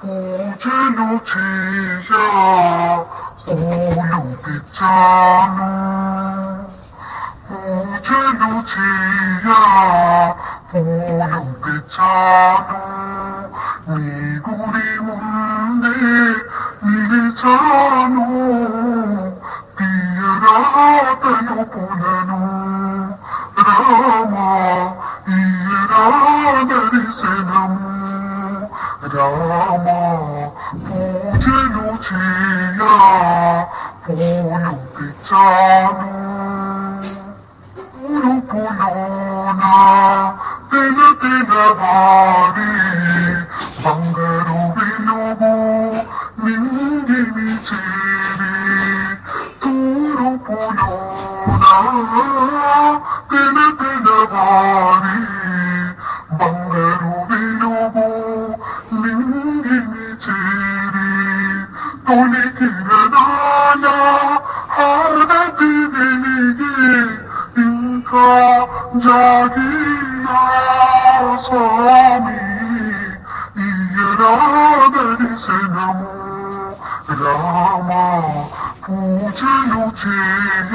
పూజలు చేయ పూలు తెచ్చాను పూజలు చేయ పూలు తెచ్చాను నీ గుడి ముందే నిలిచాను తీయరాతను పులను రామా ఈయరా దర్శనము రామా పూజలు చేయ పూలు తెచ్చాను పూలుపులోనా తెలతెలవారి బంగారు వెలుగు నింగిని చేరి తూరుపులోనా తెలతెలవారి బంగారు వెలుగు నింగిని చేరి తొలి కిరణాల హారతి వెలిగి ఇంకా జాగిరా స్వామి ఈయరా దర్శనము రామా పూజలు చేయ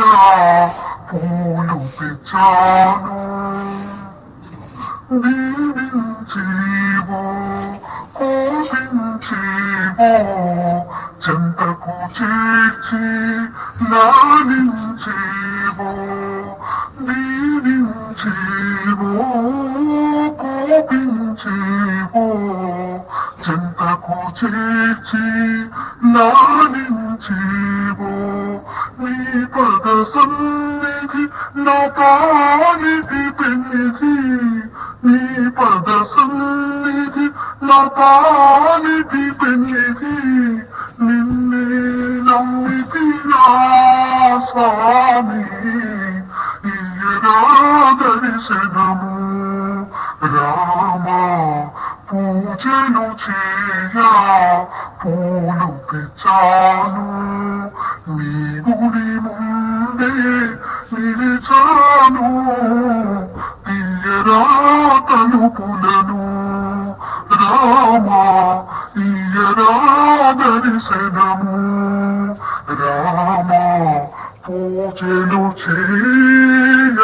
పూలు తెచ్చాను దీవించేవో కోపించేవో చెంతకు చేర్చి లాలించేవో దీవించేవో కోపించేవో చెంతకు చేర్చి లాలించేవో నీ పద సన్నిధి నా పాలిటి పెన్నిధి నీ పద సన్నిధి నా పాలిటి పెన్నిధి నిన్నే నమ్మితిరా స్వామి ఈయరా దర్శనము రామా పూజలు చేయ పూలు తెచ్చాను నీ గుడి ముందే నిలిచాను తీయరా తలుపులను రామా ఈయరా దర్శనము రామా పూజలు చేయ